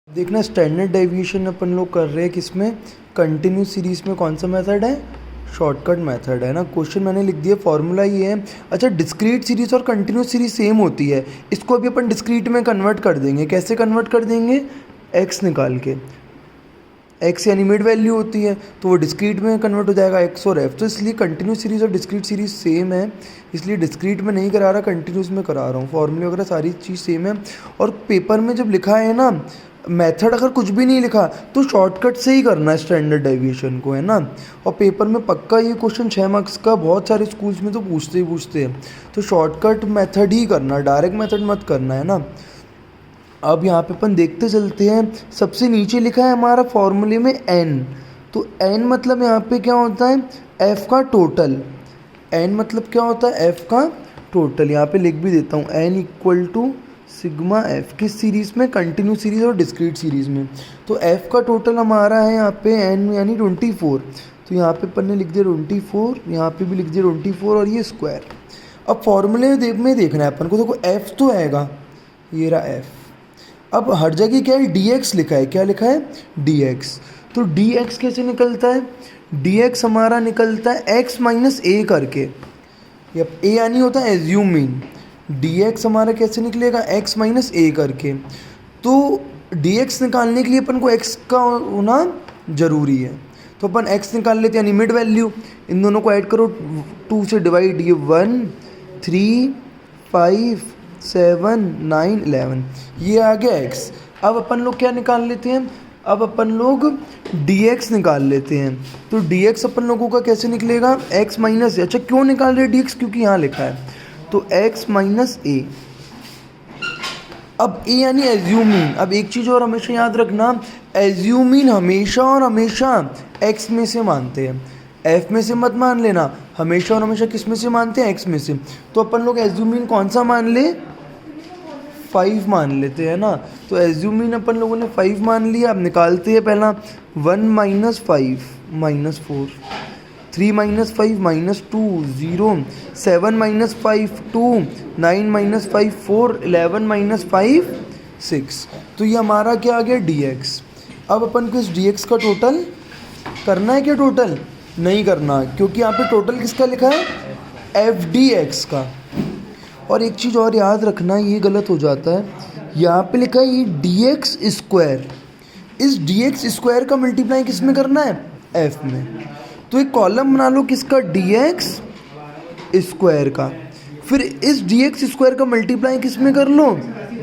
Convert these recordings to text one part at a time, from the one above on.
देखना standard deviation अपन लोग कर रहे हैं किसमें, कंटिन्यूस सीरीज में। कौन सा मेथड है, शॉर्टकट मेथड है ना। क्वेश्चन मैंने लिख दिया, फॉर्मूला ये है। अच्छा, डिस्क्रीट सीरीज और कंटिन्यूस सीरीज सेम होती है, इसको अभी अपन डिस्क्रीट में कन्वर्ट कर देंगे। कैसे कन्वर्ट कर देंगे, एक्स निकाल के, एक्स यानी मिड वैल्यू होती है तो वो डिस्क्रीट में कन्वर्ट हो जाएगा एक्स और एफ। तो इसलिए कंटिन्यूस सीरीज और डिस्क्रीट सीरीज सेम है, इसलिए डिस्क्रीट में नहीं करा रहा, कंटिन्यूस में करा रहा हूँ। फॉर्मूले वगैरह सारी चीज़ सेम है। और पेपर में जब लिखा है ना मेथड, अगर कुछ भी नहीं लिखा तो शॉर्टकट से ही करना है स्टैंडर्ड डेविएशन को, है ना। और पेपर में पक्का ये क्वेश्चन 6 मार्क्स का बहुत सारे स्कूल्स में तो पूछते ही पूछते हैं, तो शॉर्टकट मेथड ही करना, डायरेक्ट मेथड मत करना, है ना। अब यहाँ पे अपन देखते चलते हैं। सबसे नीचे लिखा है हमारा फॉर्मूले में n, तो n मतलब यहाँ पे क्या होता है, f का टोटल। n मतलब क्या होता है, f का टोटल। यहाँ पे लिख भी देता हूँ, n equal to sigma f, किस सीरीज़ में, कंटिन्यू सीरीज़ और डिस्क्रीट सीरीज़ में। तो f का टोटल हमारा है यहाँ पे n यानी 24, तो यहाँ पे अपन ने लिख दिया 24, यहाँ पे भी लिख दिया 24 और ये स्क्वायर। अब फॉर्मूले में देखना है अपन को, देखो f तो आएगा, ये रहा f। अब हर जगह क्या है, dx लिखा है, क्या लिखा है, dx। तो dx कैसे निकलता है, dx हमारा निकलता है x माइनस ए करके, या a यानी होता है एज्यूमिंग। dx हमारा कैसे निकलेगा, x माइनस ए करके। तो dx निकालने के लिए अपन को x का होना ज़रूरी है, तो अपन x निकाल लेते हैं, यानी मिड वैल्यू। इन दोनों को ऐड करो, 2 से डिवाइड, ये 1 3 5 7 9 11, ये आ गया x। अब अपन लोग क्या निकाल लेते हैं, अब अपन लोग dx निकाल लेते हैं। तो dx अपन लोगों का कैसे निकलेगा, x माइनस ए। अच्छा, क्यों निकाल रहे dx, क्योंकि यहाँ लिखा है, तो x माइनस ए। अब a यानी एज्यूमिंग। अब एक चीज़ और हमेशा याद रखना, एज्यूमिंग हमेशा और हमेशा x में से मानते हैं, f में से मत मान लेना। हमेशा और हमेशा किस में से मानते हैं, x में से। तो अपन लोग एज्यूमिंग कौन सा मान ले, 5 मान लेते हैं ना। तो एज्यूमिंग अपन लोगों ने 5 मान लिया। अब निकालते हैं पहला, 1 minus 5 minus 4, 3 minus 5 minus 2 0, 7 minus 5 2, 9 minus 5 4, 11 minus 5 6। तो ये हमारा क्या आ गया, dx। अब अपन को इस dx का टोटल करना है, क्या टोटल नहीं करना, क्योंकि यहाँ पे टोटल किसका लिखा है, एफ डी एक्स का। और एक चीज़ और याद रखना, ये गलत हो जाता है, यहाँ पे लिखा है ये डी एक्स स्क्वायर। इस डी एक्स स्क्वायर का मल्टीप्लाई किस में करना है, एफ में। तो एक कॉलम बना लो किसका, डी एक्स स्क्वायर का। फिर इस डी एक्स स्क्वायर का मल्टीप्लाई किस में कर लो,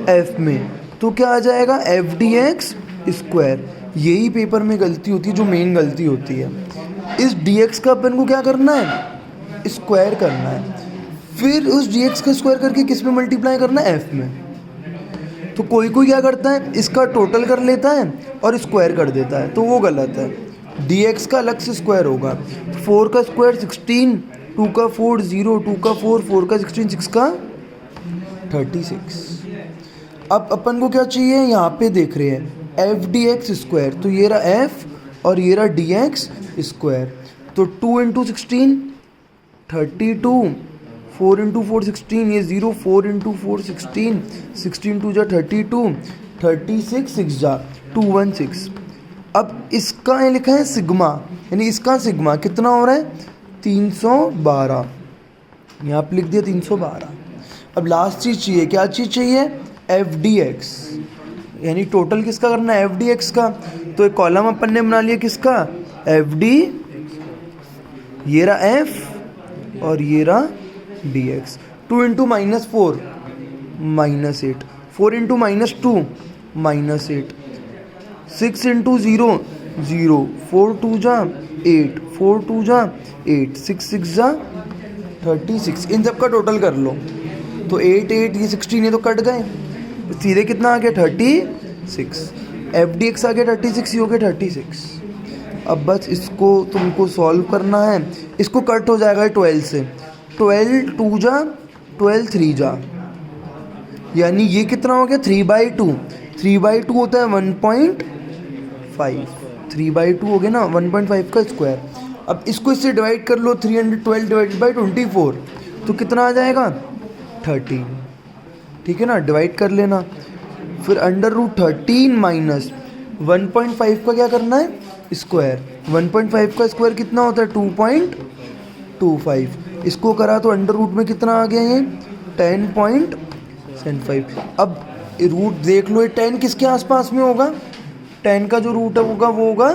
एफ में। तो क्या आ जाएगा, एफ डी एक्स स्क्वायर। यही पेपर में गलती होती है, जो मेन गलती होती है। इस डी एक्स का अपन को क्या करना है, स्क्वायर करना है। फिर उस dx का स्क्वायर करके किस में मल्टीप्लाई करना है, f में। तो कोई कोई क्या करता है, इसका टोटल कर लेता है और स्क्वायर कर देता है, तो वो गलत है। dx का अलग से स्क्वायर होगा। 4 का स्क्वायर 16, 2 का 4 0, 2 का 4, 4 का 16, 6 का 36। अब अपन को क्या चाहिए, यहाँ पे देख रहे हैं एफ डी एक्स स्क्वायर, तो ये रहा f और ये रहा डी एक्स स्क्वायर। तो 2 इंटू 16 32, 4 इंटू 4 16, ये 0, 4 इंटू 4 16, 16 टू जा 32, 36 6 जा 216। अब इसका ये लिखा है सिग्मा, यानी इसका सिग्मा कितना हो रहा है, 312। यहाँ पे लिख दिया 312। अब लास्ट चीज़ चाहिए, क्या चीज़ चाहिए, एफ डी एक्स, यानी टोटल किसका करना है, एफ डी एक्स का। तो एक कॉलम अपन ने बना लिया किसका, एफ डी, ये रहा एफ और ये रहा D x. 2 into minus 4 minus 8, 4 into minus 2 minus 8, 6 into 0 0, 4 2 जा 8, 4 2 जा 8, 6 6 जा 36। इन सब का टोटल कर लो, तो 8 8 ये 16, ये तो कट गए, सीधे कितना आ गया, 36। एफ डी एक्स आ गया 36, ये हो गया 36। अब बस इसको तुमको सॉल्व करना है। इसको कट हो जाएगा 12 से, 12 2 जा 12 3 जा, यानी ये कितना हो गया, 3/2। 3/2 होता है 1.5, 3/2 हो गया ना, 1.5 का स्क्वायर। अब इसको इससे डिवाइड कर लो, 312 डिवाइडेड बाई 24, तो कितना आ जाएगा, 13। ठीक है ना, डिवाइड कर लेना। फिर √13 माइनस 1.5 का क्या करना है, स्क्वायर। 1.5 का स्क्वायर कितना होता है, 2.25। इसको करा तो अंडर रूट में कितना आ गया ये, 10.75। अब रूट देख लो, ये 10 किसके आसपास में होगा, 10 का जो रूट होगा वो होगा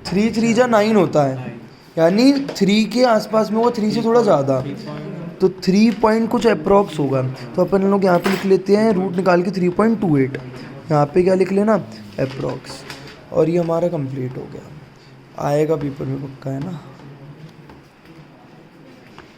3 3 जा 9 होता है, यानी 3 के आसपास में होगा, 3 से थोड़ा ज़्यादा, तो 3 पॉइंट कुछ अप्रॉक्स होगा। तो अपन लोग यहाँ पे लिख लेते हैं रूट निकाल के 3.28, यहाँ पे क्या लिख लेना, अप्रॉक्स। और ये हमारा कंप्लीट हो गया, आएगा पेपर में पक्का, है ना।